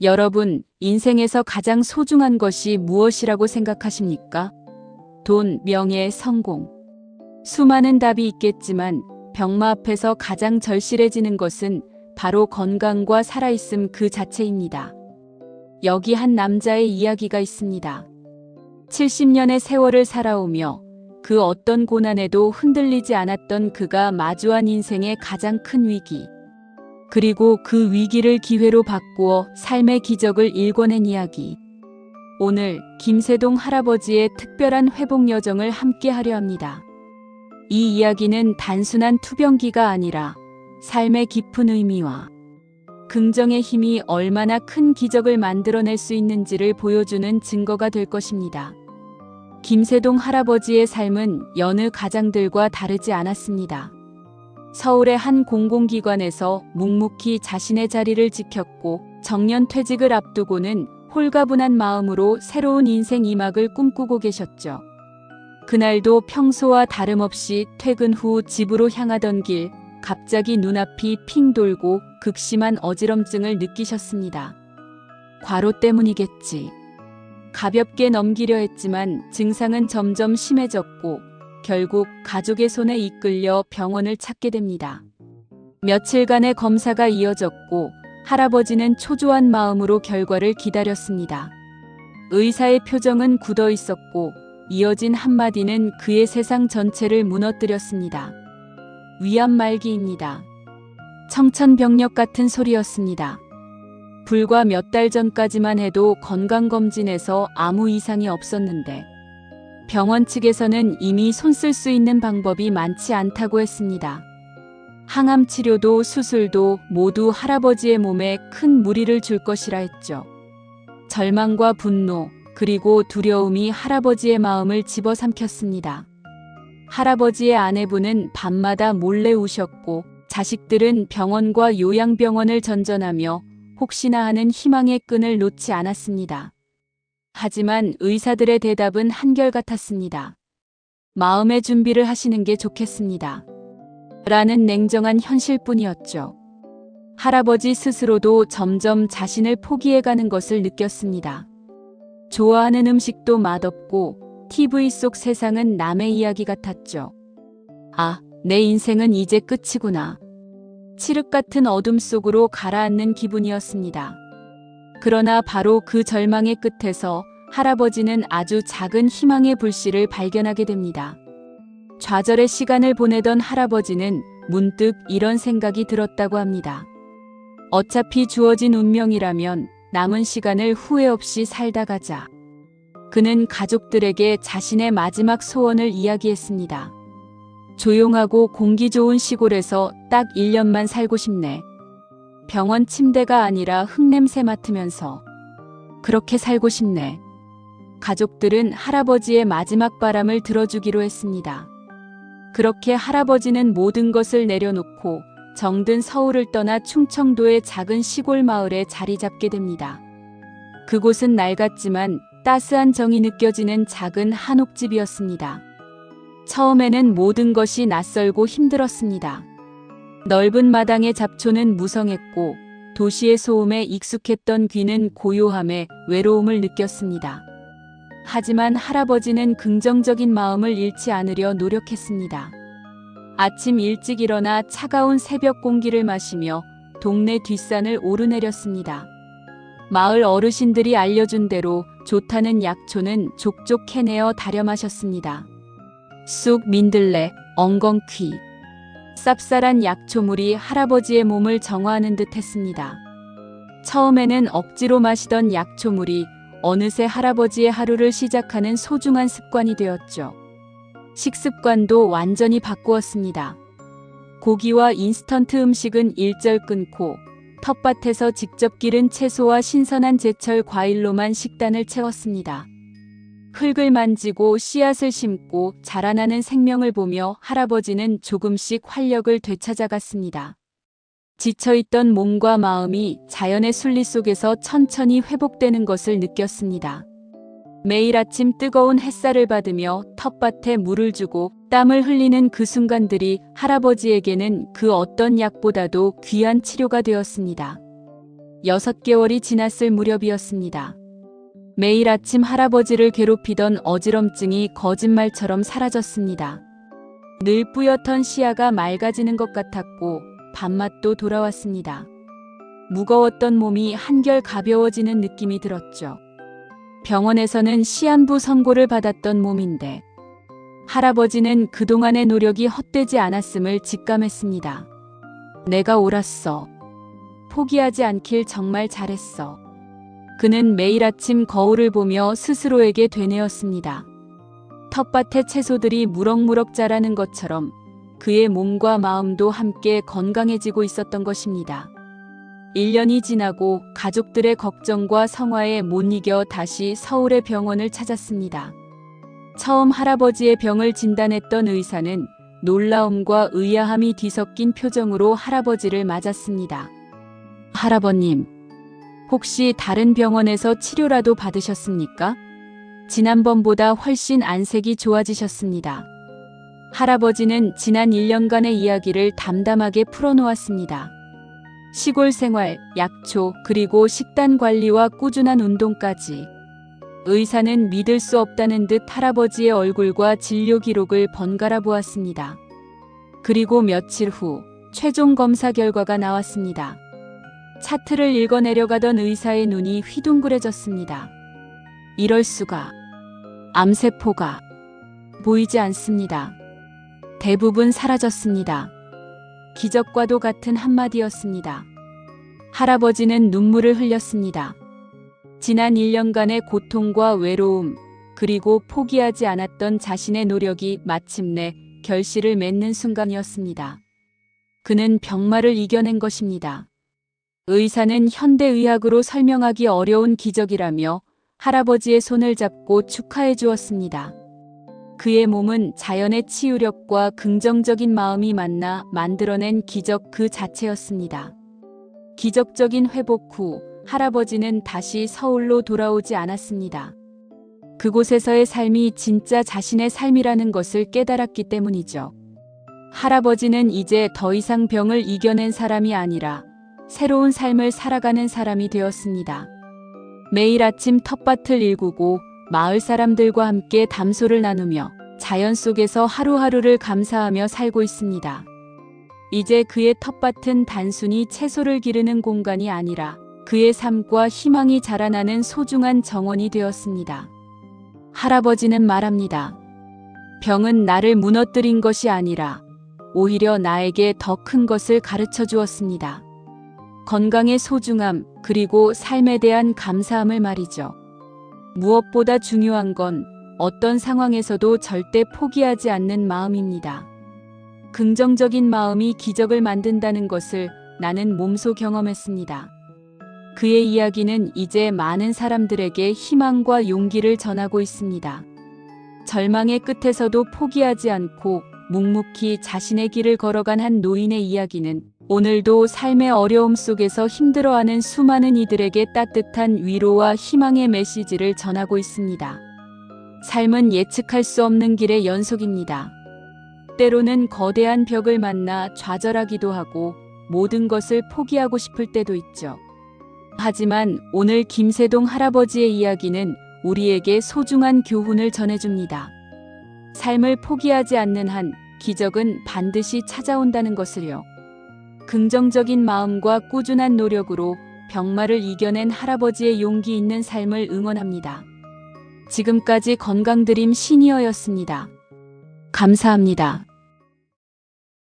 여러분, 인생에서 가장 소중한 것이 무엇이라고 생각하십니까? 돈, 명예, 성공. 수많은 답이 있겠지만 병마 앞에서 가장 절실해지는 것은 바로 건강과 살아있음 그 자체입니다. 여기 한 남자의 이야기가 있습니다. 70년의 세월을 살아오며 그 어떤 고난에도 흔들리지 않았던 그가 마주한 인생의 가장 큰 위기. 그리고 그 위기를 기회로 바꾸어 삶의 기적을 일궈낸 이야기. 오늘 김세동 할아버지의 특별한 회복 여정을 함께 하려 합니다. 이 이야기는 단순한 투병기가 아니라 삶의 깊은 의미와 긍정의 힘이 얼마나 큰 기적을 만들어낼 수 있는지를 보여주는 증거가 될 것입니다. 김세동 할아버지의 삶은 여느 가장들과 다르지 않았습니다. 서울의 한 공공기관에서 묵묵히 자신의 자리를 지켰고 정년 퇴직을 앞두고는 홀가분한 마음으로 새로운 인생 2막을 꿈꾸고 계셨죠. 그날도 평소와 다름없이 퇴근 후 집으로 향하던 길, 갑자기 눈앞이 핑 돌고 극심한 어지럼증을 느끼셨습니다. 과로 때문이겠지. 가볍게 넘기려 했지만 증상은 점점 심해졌고 결국 가족의 손에 이끌려 병원을 찾게 됩니다. 며칠간의 검사가 이어졌고 할아버지는 초조한 마음으로 결과를 기다렸습니다. 의사의 표정은 굳어 있었고 이어진 한마디는 그의 세상 전체를 무너뜨렸습니다. 위암 말기입니다. 청천벽력 같은 소리였습니다. 불과 몇 달 전까지만 해도 건강검진에서 아무 이상이 없었는데 병원 측에서는 이미 손쓸 수 있는 방법이 많지 않다고 했습니다. 항암 치료도 수술도 모두 할아버지의 몸에 큰 무리를 줄 것이라 했죠. 절망과 분노, 그리고 두려움이 할아버지의 마음을 집어삼켰습니다. 할아버지의 아내분은 밤마다 몰래 우셨고 자식들은 병원과 요양병원을 전전하며 혹시나 하는 희망의 끈을 놓지 않았습니다. 하지만 의사들의 대답은 한결같았습니다. 마음의 준비를 하시는 게 좋겠습니다. 라는 냉정한 현실뿐이었죠. 할아버지 스스로도 점점 자신을 포기해가는 것을 느꼈습니다. 좋아하는 음식도 맛없고 TV 속 세상은 남의 이야기 같았죠. 아, 내 인생은 이제 끝이구나. 칠흑 같은 어둠 속으로 가라앉는 기분이었습니다. 그러나 바로 그 절망의 끝에서 할아버지는 아주 작은 희망의 불씨를 발견하게 됩니다. 좌절의 시간을 보내던 할아버지는 문득 이런 생각이 들었다고 합니다. 어차피 주어진 운명이라면 남은 시간을 후회 없이 살다 가자. 그는 가족들에게 자신의 마지막 소원을 이야기했습니다. 조용하고 공기 좋은 시골에서 딱 1년만 살고 싶네. 병원 침대가 아니라 흙냄새 맡으면서. 그렇게 살고 싶네. 가족들은 할아버지의 마지막 바람을 들어주기로 했습니다. 그렇게 할아버지는 모든 것을 내려놓고 정든 서울을 떠나 충청도의 작은 시골 마을에 자리 잡게 됩니다. 그곳은 낡았지만 따스한 정이 느껴지는 작은 한옥집이었습니다. 처음에는 모든 것이 낯설고 힘들었습니다. 넓은 마당의 잡초는 무성했고 도시의 소음에 익숙했던 귀는 고요함에 외로움을 느꼈습니다. 하지만 할아버지는 긍정적인 마음을 잃지 않으려 노력했습니다. 아침 일찍 일어나 차가운 새벽 공기를 마시며 동네 뒷산을 오르내렸습니다. 마을 어르신들이 알려준 대로 좋다는 약초는 족족 캐내어 다려 마셨습니다. 쑥, 민들레, 엉겅퀴. 쌉쌀한 약초물이 할아버지의 몸을 정화하는 듯 했습니다. 처음에는 억지로 마시던 약초물이 어느새 할아버지의 하루를 시작하는 소중한 습관이 되었죠. 식습관도 완전히 바꾸었습니다. 고기와 인스턴트 음식은 일절 끊고 텃밭에서 직접 기른 채소와 신선한 제철 과일로만 식단을 채웠습니다. 흙을 만지고 씨앗을 심고 자라나는 생명을 보며 할아버지는 조금씩 활력을 되찾아갔습니다. 지쳐있던 몸과 마음이 자연의 순리 속에서 천천히 회복되는 것을 느꼈습니다. 매일 아침 뜨거운 햇살을 받으며 텃밭에 물을 주고 땀을 흘리는 그 순간들이 할아버지에게는 그 어떤 약보다도 귀한 치료가 되었습니다. 6개월이 지났을 무렵이었습니다. 매일 아침 할아버지를 괴롭히던 어지럼증이 거짓말처럼 사라졌습니다. 늘 뿌옇던 시야가 맑아지는 것 같았고 밥맛도 돌아왔습니다. 무거웠던 몸이 한결 가벼워지는 느낌이 들었죠. 병원에서는 시한부 선고를 받았던 몸인데 할아버지는 그동안의 노력이 헛되지 않았음을 직감했습니다. 내가 옳았어. 포기하지 않길 정말 잘했어. 그는 매일 아침 거울을 보며 스스로에게 되뇌었습니다. 텃밭의 채소들이 무럭무럭 자라는 것처럼 그의 몸과 마음도 함께 건강해지고 있었던 것입니다. 1년이 지나고 가족들의 걱정과 성화에 못 이겨 다시 서울의 병원을 찾았습니다. 처음 할아버지의 병을 진단했던 의사는 놀라움과 의아함이 뒤섞인 표정으로 할아버지를 맞았습니다. 할아버님, 혹시 다른 병원에서 치료라도 받으셨습니까? 지난번보다 훨씬 안색이 좋아지셨습니다. 할아버지는 지난 1년간의 이야기를 담담하게 풀어놓았습니다. 시골 생활, 약초, 그리고 식단 관리와 꾸준한 운동까지. 의사는 믿을 수 없다는 듯 할아버지의 얼굴과 진료 기록을 번갈아 보았습니다. 그리고 며칠 후 최종 검사 결과가 나왔습니다. 차트를 읽어내려가던 의사의 눈이 휘둥그레졌습니다. 이럴 수가. 암세포가 보이지 않습니다. 대부분 사라졌습니다. 기적과도 같은 한마디였습니다. 할아버지는 눈물을 흘렸습니다. 지난 1년간의 고통과 외로움, 그리고 포기하지 않았던 자신의 노력이 마침내 결실을 맺는 순간이었습니다. 그는 병마를 이겨낸 것입니다. 의사는 현대의학으로 설명하기 어려운 기적이라며 할아버지의 손을 잡고 축하해 주었습니다. 그의 몸은 자연의 치유력과 긍정적인 마음이 만나 만들어낸 기적 그 자체였습니다. 기적적인 회복 후 할아버지는 다시 서울로 돌아오지 않았습니다. 그곳에서의 삶이 진짜 자신의 삶이라는 것을 깨달았기 때문이죠. 할아버지는 이제 더 이상 병을 이겨낸 사람이 아니라 새로운 삶을 살아가는 사람이 되었습니다. 매일 아침 텃밭을 일구고 마을 사람들과 함께 담소를 나누며 자연 속에서 하루하루를 감사하며 살고 있습니다. 이제 그의 텃밭은 단순히 채소를 기르는 공간이 아니라 그의 삶과 희망이 자라나는 소중한 정원이 되었습니다. 할아버지는 말합니다. 병은 나를 무너뜨린 것이 아니라 오히려 나에게 더 큰 것을 가르쳐 주었습니다. 건강의 소중함, 그리고 삶에 대한 감사함을 말이죠. 무엇보다 중요한 건 어떤 상황에서도 절대 포기하지 않는 마음입니다. 긍정적인 마음이 기적을 만든다는 것을 나는 몸소 경험했습니다. 그의 이야기는 이제 많은 사람들에게 희망과 용기를 전하고 있습니다. 절망의 끝에서도 포기하지 않고 묵묵히 자신의 길을 걸어간 한 노인의 이야기는 오늘도 삶의 어려움 속에서 힘들어하는 수많은 이들에게 따뜻한 위로와 희망의 메시지를 전하고 있습니다. 삶은 예측할 수 없는 길의 연속입니다. 때로는 거대한 벽을 만나 좌절하기도 하고 모든 것을 포기하고 싶을 때도 있죠. 하지만 오늘 김세동 할아버지의 이야기는 우리에게 소중한 교훈을 전해줍니다. 삶을 포기하지 않는 한 기적은 반드시 찾아온다는 것을요. 긍정적인 마음과 꾸준한 노력으로 병마를 이겨낸 할아버지의 용기 있는 삶을 응원합니다. 지금까지 건강드림 시니어였습니다. 감사합니다.